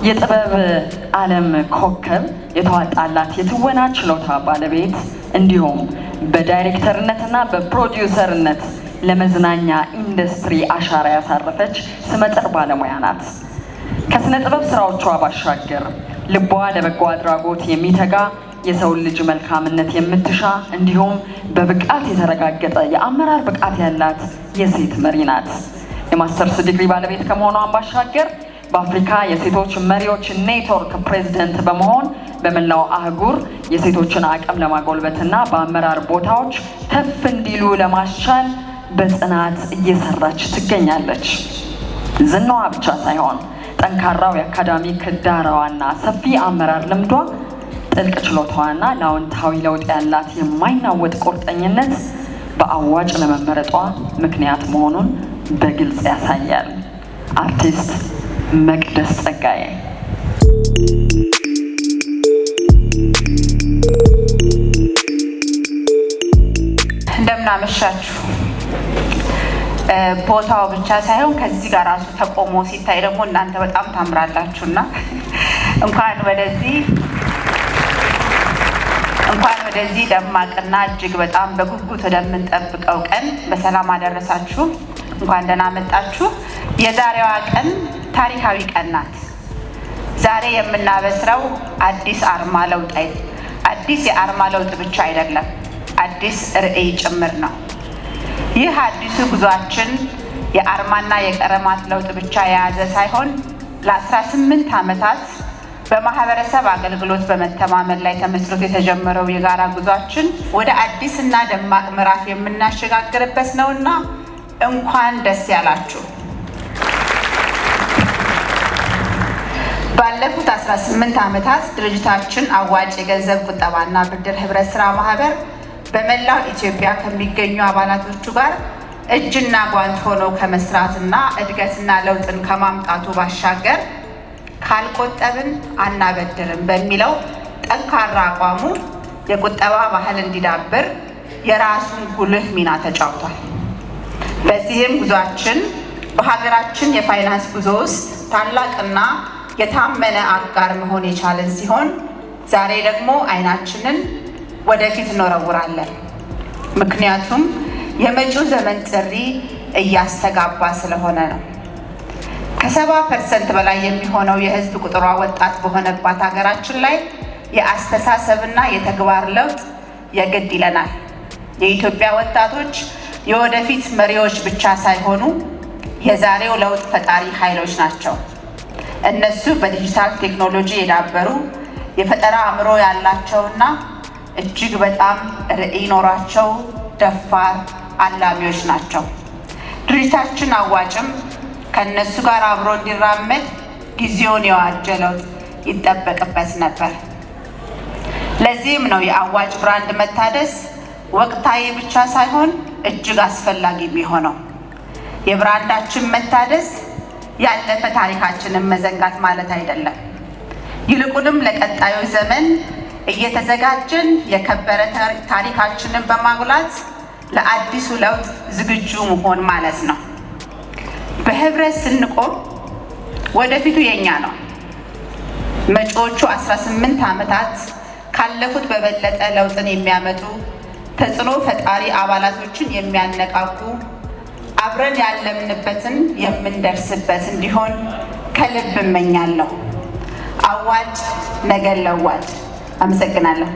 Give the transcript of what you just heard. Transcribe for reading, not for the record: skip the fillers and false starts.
የጥበብ ዓለም ኮከብ የተዋጣላት የትወና ችሎታ ባለቤት እንዲሁም በዳይሬክተርነትና በፕሮዲዩሰርነት ለመዝናኛ ኢንዱስትሪ አሻራ ያሳረፈች ስመጥር ባለሙያ ናት። ከስነ ጥበብ ስራዎቿ ባሻገር ልቧ ለበጎ አድራጎት የሚተጋ የሰው ልጅ መልካምነት የምትሻ እንዲሁም በብቃት የተረጋገጠ የአመራር ብቃት ያላት የሴት መሪ ናት። የማስተርስ ዲግሪ ባለቤት ከመሆኗን ባሻገር በአፍሪካ የሴቶች መሪዎች ኔትወርክ ፕሬዝዳንት በመሆን በመላው አህጉር የሴቶችን አቅም ለማጎልበትና በአመራር ቦታዎች ከፍ እንዲሉ ለማስቻል በጽናት እየሰራች ትገኛለች። ዝናዋ ብቻ ሳይሆን ጠንካራው የአካዳሚክ ዳራዋና ሰፊ አመራር ልምዷ፣ ጥልቅ ችሎታዋና ለአዎንታዊ ለውጥ ያላት የማይናወጥ ቁርጠኝነት በአዋጭ ለመመረጧ ምክንያት መሆኑን በግልጽ ያሳያል። አርቲስት መቅደስ ጸጋዬ። እንደምን አመሻችሁ። ቦታው ብቻ ሳይሆን ከዚህ ጋር ራሱ ተቆሞ ሲታይ ደግሞ እናንተ በጣም ታምራላችሁና እንኳን ወደዚህ ደማቅና እጅግ በጣም በጉጉት ወደምንጠብቀው ቀን በሰላም አደረሳችሁ። እንኳን ደህና መጣችሁ። የዛሬዋ ቀን ታሪካዊ ቀን ናት። ዛሬ የምናበስረው አዲስ የአርማ ለውጥ ብቻ አይደለም፣ አዲስ ርዕይ ጭምር ነው። ይህ አዲሱ ጉዟችን የአርማና የቀለማት ለውጥ ብቻ የያዘ ሳይሆን ለ18 ዓመታት በማህበረሰብ አገልግሎት በመተማመን ላይ ተመስርቶ የተጀመረው የጋራ ጉዟችን ወደ አዲስና ደማቅ ምዕራፍ የምናሸጋግርበት ነውና እንኳን ደስ ያላችሁ። ባለፉት 18 ዓመታት ድርጅታችን አዋጭ የገንዘብ ቁጠባና ብድር ህብረት ስራ ማህበር በመላው ኢትዮጵያ ከሚገኙ አባላቶቹ ጋር እጅና ጓንት ሆኖ ከመስራትና እድገትና ለውጥን ከማምጣቱ ባሻገር ካልቆጠብን አናበድርም በሚለው ጠንካራ አቋሙ የቁጠባ ባህል እንዲዳብር የራሱን ጉልህ ሚና ተጫውቷል። በዚህም ጉዟችን በሀገራችን የፋይናንስ ጉዞ ውስጥ ታላቅና የታመነ አጋር መሆን የቻለን ሲሆን ዛሬ ደግሞ አይናችንን ወደፊት እንወረውራለን። ምክንያቱም የመጪው ዘመን ጥሪ እያስተጋባ ስለሆነ ነው። ከ70% በላይ የሚሆነው የህዝብ ቁጥሯ ወጣት በሆነባት ሀገራችን ላይ የአስተሳሰብና የተግባር ለውጥ የግድ ይለናል። የኢትዮጵያ ወጣቶች የወደፊት መሪዎች ብቻ ሳይሆኑ የዛሬው ለውጥ ፈጣሪ ኃይሎች ናቸው። እነሱ በዲጂታል ቴክኖሎጂ የዳበሩ የፈጠራ አእምሮ ያላቸውና እጅግ በጣም ርዕይ ኖሯቸው ደፋር አላሚዎች ናቸው። ድርጅታችን አዋጭም ከነሱ ጋር አብሮ እንዲራመድ ጊዜውን የዋጀ ለውጥ ይጠበቅበት ነበር። ለዚህም ነው የአዋጭ ብራንድ መታደስ ወቅታዊ ብቻ ሳይሆን እጅግ አስፈላጊ የሚሆነው። የብራንዳችን መታደስ ያለፈ ታሪካችንን መዘንጋት ማለት አይደለም። ይልቁንም ለቀጣዩ ዘመን እየተዘጋጀን የከበረ ታሪካችንን በማጉላት ለአዲሱ ለውጥ ዝግጁ መሆን ማለት ነው። በህብረት ስንቆም ወደፊቱ የኛ ነው። መጪዎቹ 18 ዓመታት ካለፉት በበለጠ ለውጥን የሚያመጡ ተጽዕኖ ፈጣሪ አባላቶችን የሚያነቃቁ አብረን ያለምንበትን የምንደርስበት እንዲሆን ከልብ እመኛለሁ። አዋጭ ነገ ለዋጭ። አመሰግናለሁ።